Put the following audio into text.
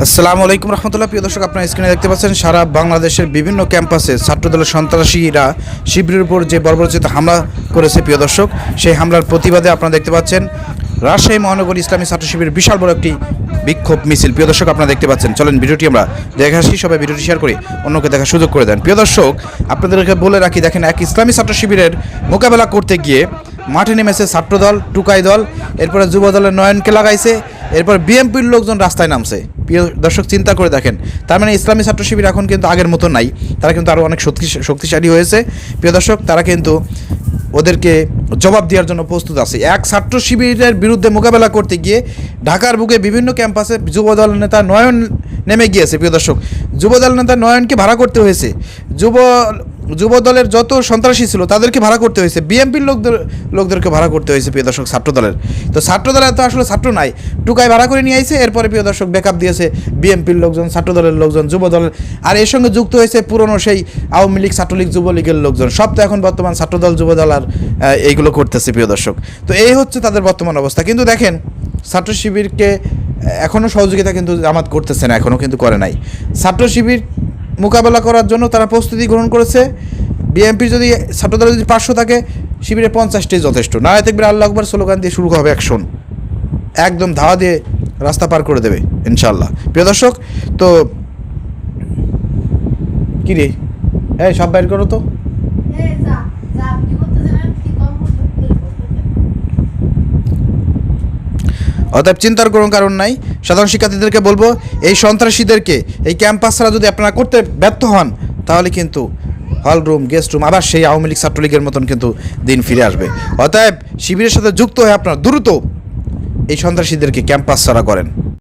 আসসালামু আলাইকুম রহমতুল্লাহ। প্রিয় দর্শক, আপনারা স্ক্রিনে দেখতে পাচ্ছেন সারা বাংলাদেশের বিভিন্ন ক্যাম্পাসে ছাত্রদলের সন্ত্রাসীরা শিবিরের উপর যে বর্বরোচিত হামলা করেছে প্রিয় দর্শক, সেই হামলার প্রতিবাদে আপনারা দেখতে পাচ্ছেন রাজশাহী মহানগর ইসলামী ছাত্র শিবিরের বিশাল বড় একটি বিক্ষোভ মিছিল। প্রিয় দর্শক, আপনারা দেখতে পাচ্ছেন, চলেন ভিডিওটি আমরা দেখে আসি। সবাই ভিডিওটি শেয়ার করে অন্যকে দেখার সুযোগ করে দেন। প্রিয় দর্শক, আপনাদেরকে বলে রাখি, দেখেন এক ইসলামী ছাত্র শিবিরের মোকাবেলা করতে গিয়ে মাঠে নেমেছে ছাত্রদল, টুকাই দল, এরপরে যুব দলের নয়নকে লাগাইছে, এরপর বিএমপির লোকজন রাস্তায় নামছে। প্রিয় দর্শক, চিন্তা করে দেখেন, তার মানে ইসলামী ছাত্র শিবির এখন কিন্তু আগের মতো নাই, তারা কিন্তু আরও অনেক শক্তিশালী হয়েছে। প্রিয় দর্শক, তারা কিন্তু ওদেরকে জবাব দেওয়ার জন্য প্রস্তুত আছে। এক ছাত্র শিবিরের বিরুদ্ধে মোকাবেলা করতে গিয়ে ঢাকার বুকে বিভিন্ন ক্যাম্পাসে যুবদল নেতা নয়ন নেমে গিয়েছে। প্রিয় দর্শক, যুবদল নেতা নয়নকে ভাড়া করতে হয়েছে, যুবদলের যত সন্ত্রাসী ছিল তাদেরকে ভাড়া করতে হয়েছে, বিএমপির লোকদেরকে ভাড়া করতে হয়েছে। প্রিয় দর্শক, ছাত্রদলের তো আসলে ছাত্র নাই, টুকায় ভাড়া করে নিয়ে আইছে। এরপরে প্রিয় দর্শক ব্যাকআপ দিয়েছে বিএমপির লোকজন, ছাত্রদলের লোকজন, যুবদলের, আর এর সঙ্গে যুক্ত হয়েছে পুরনো সেই আওয়ামী লীগ, ছাত্রলীগ, যুবলীগের লোকজন। সব তো এখন বর্তমান ছাত্রদল, যুবদল আর এইগুলো করতেছে। প্রিয় দর্শক, তো এই হচ্ছে তাদের বর্তমান অবস্থা। কিন্তু দেখেন, ছাত্র শিবিরকে এখনও সহযোগিতা কিন্তু জামাত করতেছে না, এখনও কিন্তু করে নাই। ছাত্র শিবির মোকাবেলা করার জন্য তারা প্রস্তুতি গ্রহণ করেছে। বিএনপির যদি ছাত্রদলের যদি 500 থাকে, শিবিরে 50টাই যথেষ্ট। নারায়ে তাকবীর, আল্লাহু আকবার স্লোগান দিয়ে শুরু হবে অ্যাকশন, একদম ধাওয়া দিয়ে রাস্তা পার করে দেবে ইনশাআল্লাহ। প্রিয় দর্শক, তো কী রে, এই সব বাইর করো তো। অতএব চিন্তার কোনো কারণ নাই। সাধারণ শিক্ষার্থীদেরকে বলবো, এই সন্ত্রাসীদেরকে এই ক্যাম্পাস ছাড়া যদি আপনারা করতে ব্যর্থ হন, তাহলে কিন্তু হল রুম, গেস্ট রুম আবার সেই আওয়ামী লীগ, ছাত্রলীগের মতন কিন্তু দিন ফিরে আসবে। অতএব শিবিরের সাথে যুক্ত হয়ে আপনারা দ্রুত এই সন্ত্রাসীদেরকে ক্যাম্পাস ছাড়া করেন।